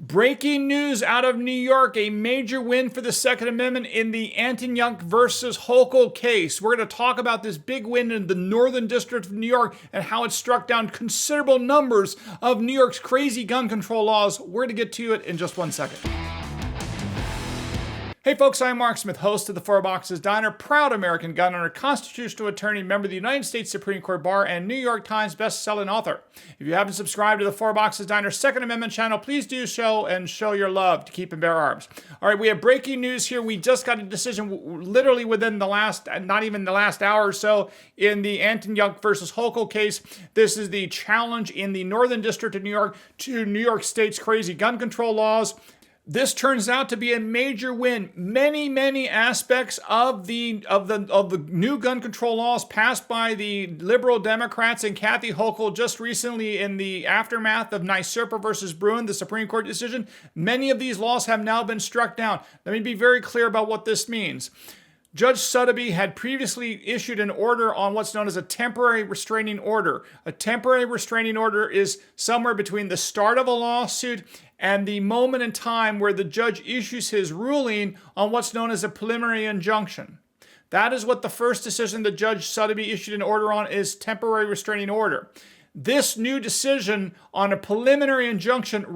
Breaking news out of New York, a major win for the Second Amendment in the Injunction versus Hochul case. We're going to talk about this big win in the Northern District of New York and how it struck down considerable numbers of New York's crazy gun control laws. We're going to get to it in just 1 second. Hey folks, I'm Mark Smith, host of the Four Boxes Diner, proud American gun owner, constitutional attorney, member of the United States Supreme Court Bar, and New York Times best-selling author. If you haven't subscribed to the Four Boxes Diner Second Amendment channel, please do so and show your love to keep and bear arms. All right, we have breaking news here. We just got a decision literally within the last, not even the last hour or so, in the Injunction versus Hochul case. This is the challenge in the Northern District of New York to New York State's crazy gun control laws. This turns out to be a major win. Many aspects of the new gun control laws passed by the liberal Democrats and Kathy Hochul just recently in the aftermath of NYSERPA versus Bruin, the Supreme Court decision. Many of these laws have now been struck down. Let me be very clear about what this means. Judge Suddaby had previously issued an order on what's known as a temporary restraining order. A temporary restraining order is somewhere between the start of a lawsuit and the moment in time where the judge issues his ruling on what's known as a preliminary injunction. That is what the first decision that Judge Suddaby issued an order on is temporary restraining order. This new decision on a preliminary injunction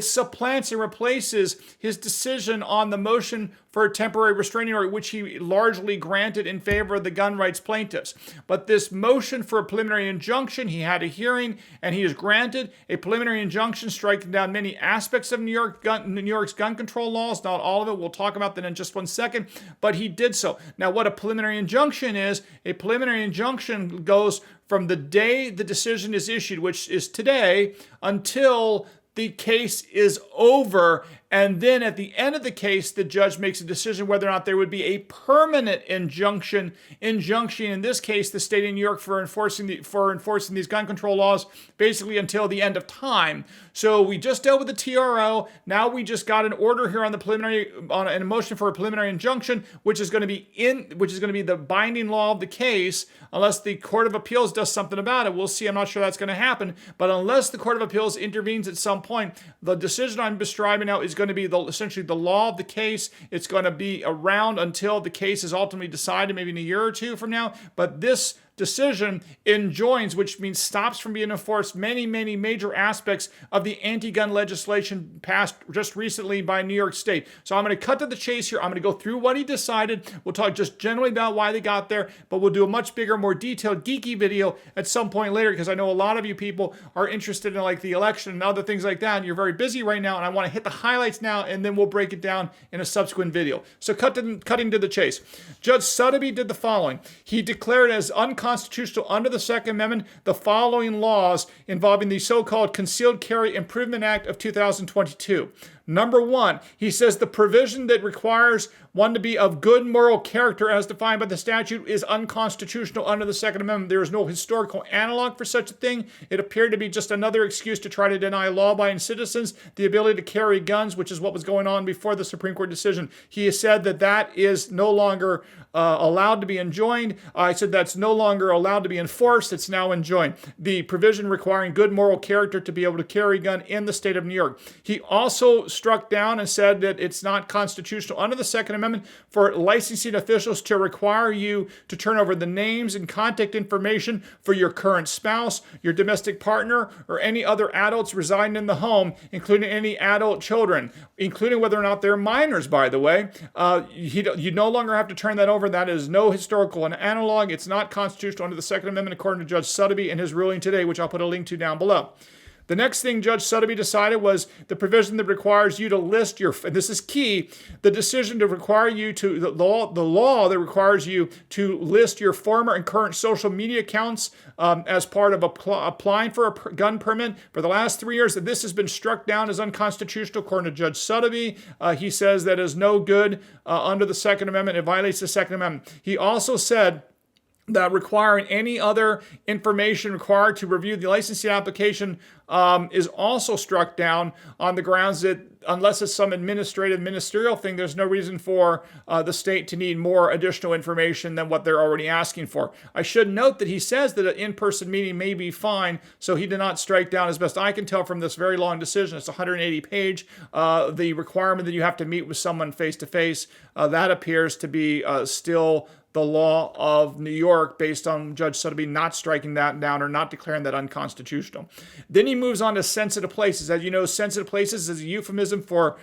supplants and replaces his decision on the motion for a temporary restraining order, which he largely granted in favor of the gun rights plaintiffs. But this motion for a preliminary injunction, he had a hearing and he is granted a preliminary injunction striking down many aspects of New York's gun control laws, not all of it. We'll talk about that in just 1 second, but he did so. Now, what a preliminary injunction is, a preliminary injunction goes from the day the decision is issued, which is today, until the case is over. And then at the end of the case, the judge makes a decision whether or not there would be a permanent injunction, in this case, the state of New York for enforcing these gun control laws, basically until the end of time. So we just dealt with the TRO. Now we just got an order here on a motion for a preliminary injunction, which is going to be the binding law of the case, unless the Court of Appeals does something about it. We'll see. I'm not sure that's going to happen, but unless the Court of Appeals intervenes at some point, the decision I'm describing now is going to be essentially the law of the case. It's going to be around until the case is ultimately decided, maybe in a year or two from now. But this decision enjoins, which means stops from being enforced, many major aspects of the anti-gun legislation passed just recently by New York State. So I'm going to cut to the chase here. I'm going to go through what he decided. We'll talk just generally about why they got there, but we'll do a much bigger, more detailed, geeky video at some point later, because I know a lot of you people are interested in like the election and other things like that, and you're very busy right now, and I want to hit the highlights now, and then we'll break it down in a subsequent video. So cutting to the chase. Judge Suddaby did the following. He declared as unconstitutional under the Second Amendment the following laws involving the so-called Concealed Carry Improvement Act of 2022. Number one, he says the provision that requires one to be of good moral character as defined by the statute is unconstitutional under the Second Amendment. There is no historical analog for such a thing. It appeared to be just another excuse to try to deny law-abiding citizens the ability to carry guns, which is what was going on before the Supreme Court decision. He has said that is no longer allowed to be enjoined. I said that's no longer allowed to be enforced. It's now enjoined. The provision requiring good moral character to be able to carry a gun in the state of New York. He also struck down and said that it's not constitutional under the Second Amendment for licensing officials to require you to turn over the names and contact information for your current spouse, your domestic partner, or any other adults residing in the home, including any adult children, including whether or not they're minors, by the way. You no longer have to turn that over. That is no historical analog. It's not constitutional under the Second Amendment, according to Judge Suddaby in his ruling today, which I'll put a link to down below. The next thing Judge Suddaby decided was the provision that requires you to list your, and this is key, the decision to require you to, the law that requires you to list your former and current social media accounts as part of applying for a gun permit for the last 3 years. That this has been struck down as unconstitutional, according to Judge Suddaby. He says that is no good under the Second Amendment. It violates the Second Amendment. He also said that requiring any other information required to review the licensing application is also struck down on the grounds that unless it's some ministerial thing, there's no reason for the state to need more additional information than what they're already asking for. I should note that he says that an in-person meeting may be fine, so he did not strike down, as best I can tell from this very long decision, it's 180 page, the requirement that you have to meet with someone face-to-face. That appears to be still the law of New York, based on Judge Suddaby not striking that down or not declaring that unconstitutional. Then he moves on to sensitive places. As you know, sensitive places is a euphemism for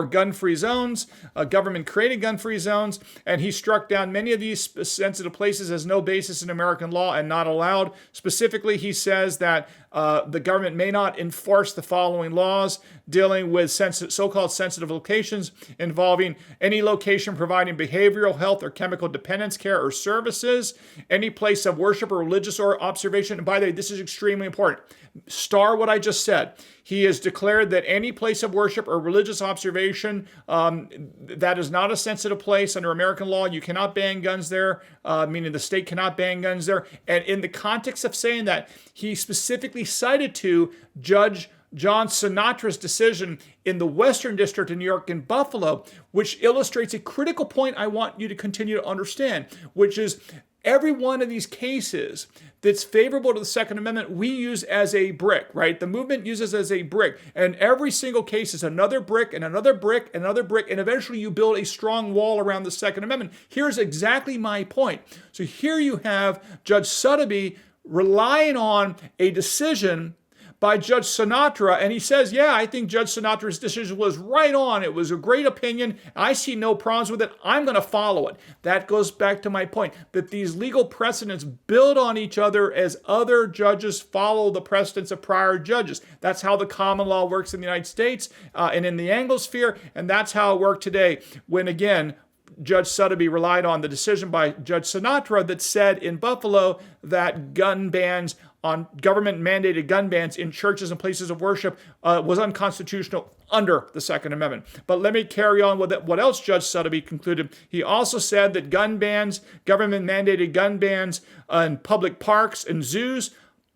gun-free zones, government-created gun-free zones, and he struck down many of these sensitive places as no basis in American law and not allowed. Specifically, he says that the government may not enforce the following laws dealing with so-called sensitive locations involving any location providing behavioral health or chemical dependence care or services, any place of worship or religious or observation. And by the way, this is extremely important. Star what I just said. He has declared that any place of worship or religious observation that is not a sensitive place under American law, you cannot ban guns there, meaning the state cannot ban guns there. And in the context of saying that, he specifically cited to Judge John Sinatra's decision in the Western District of New York in Buffalo, which illustrates a critical point I want you to continue to understand, which is every one of these cases that's favorable to the Second Amendment, we use as a brick, right? The movement uses as a brick. And every single case is another brick and another brick and another brick. And eventually you build a strong wall around the Second Amendment. Here's exactly my point. So here you have Judge Suddaby relying on a decision by Judge Sinatra, and he says, yeah, I think Judge Sinatra's decision was right on. It was a great opinion. I see no problems with it. I'm going to follow it. That goes back to my point, that these legal precedents build on each other as other judges follow the precedents of prior judges. That's how the common law works in the United States and in the Anglosphere, and that's how it worked today when, again, Judge Suddaby relied on the decision by Judge Sinatra that said in Buffalo that gun bans on government-mandated gun bans in churches and places of worship was unconstitutional under the Second Amendment. But let me carry on with what else Judge Suddaby concluded. He also said that gun bans, government-mandated gun bans in public parks and zoos,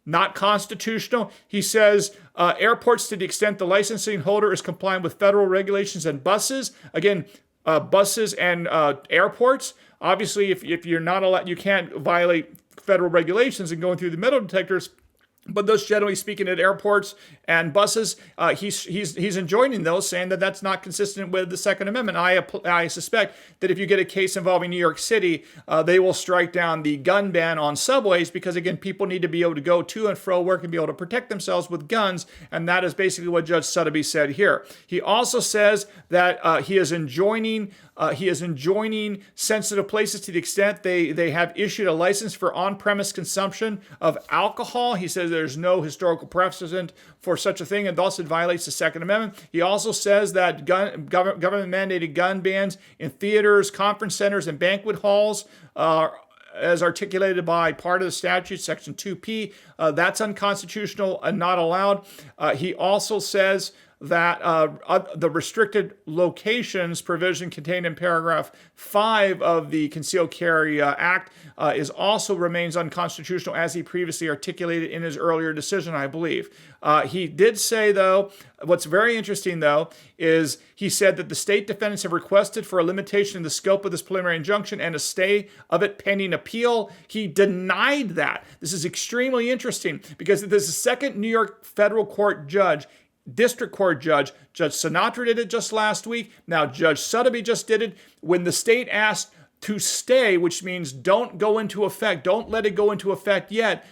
not constitutional. He says airports, to the extent the licensing holder is complying with federal regulations, and buses, again, buses and airports. Obviously, if you're not allowed, you can't violate federal regulations and going through the metal detectors. But those, generally speaking, at airports and buses, he's enjoining those, saying that that's not consistent with the Second Amendment. I suspect that if you get a case involving New York City, they will strike down the gun ban on subways because, again, people need to be able to go to and fro work and be able to protect themselves with guns, and that is basically what Judge Suddaby said here. He also says that he is enjoining sensitive places to the extent they have issued a license for on-premise consumption of alcohol. He says there's no historical precedent for such a thing, and thus it violates the Second Amendment. He also says that government-mandated gun bans in theaters, conference centers, and banquet halls as articulated by part of the statute, Section 2P, that's unconstitutional and not allowed. He also says that the restricted locations provision contained in paragraph 5 of the Concealed Carry Act also remains unconstitutional, as he previously articulated in his earlier decision, I believe. He did say, though, what's very interesting, though, is he said that the state defendants have requested for a limitation in the scope of this preliminary injunction and a stay of it pending appeal. He denied that. This is extremely interesting because there's a second New York federal court judge, district court judge. Judge Sinatra did it just last week. Now Judge Suddaby just did it. When the state asked to stay, which means don't go into effect, don't let it go into effect yet,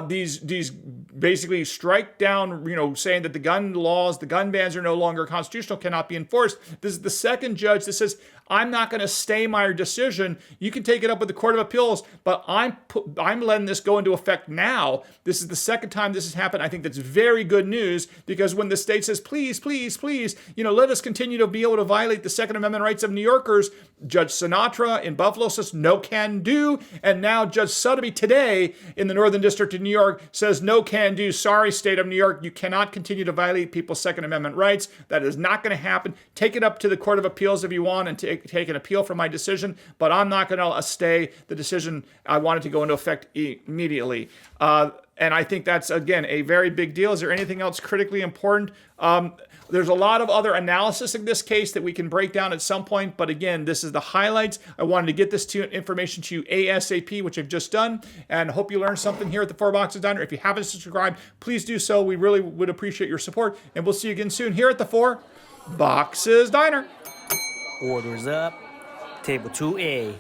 these basically strike down, saying that the gun laws, the gun bans are no longer constitutional, cannot be enforced. This is the second judge that says, I'm not going to stay my decision. You can take it up with the Court of Appeals, but I'm letting this go into effect now. This is the second time this has happened. I think that's very good news, because when the state says, please, please, please, let us continue to be able to violate the Second Amendment rights of New Yorkers, Judge Sinatra in Buffalo says no can do, and now Judge Suddaby today in the Northern District of New York says no can do. Sorry, state of New York, you cannot continue to violate people's Second Amendment rights. That is not going to happen. Take it up to the Court of Appeals if you want and take an appeal from my decision, but I'm not going to stay the decision. I want it to go into effect immediately. And I think that's, again, a very big deal. Is there anything else critically important? There's a lot of other analysis in this case that we can break down at some point. But again, this is the highlights. I wanted to get this information to you ASAP, which I've just done. And hope you learned something here at the Four Boxes Diner. If you haven't subscribed, please do so. We really would appreciate your support. And we'll see you again soon here at the Four Boxes Diner. Orders up. Table 2A.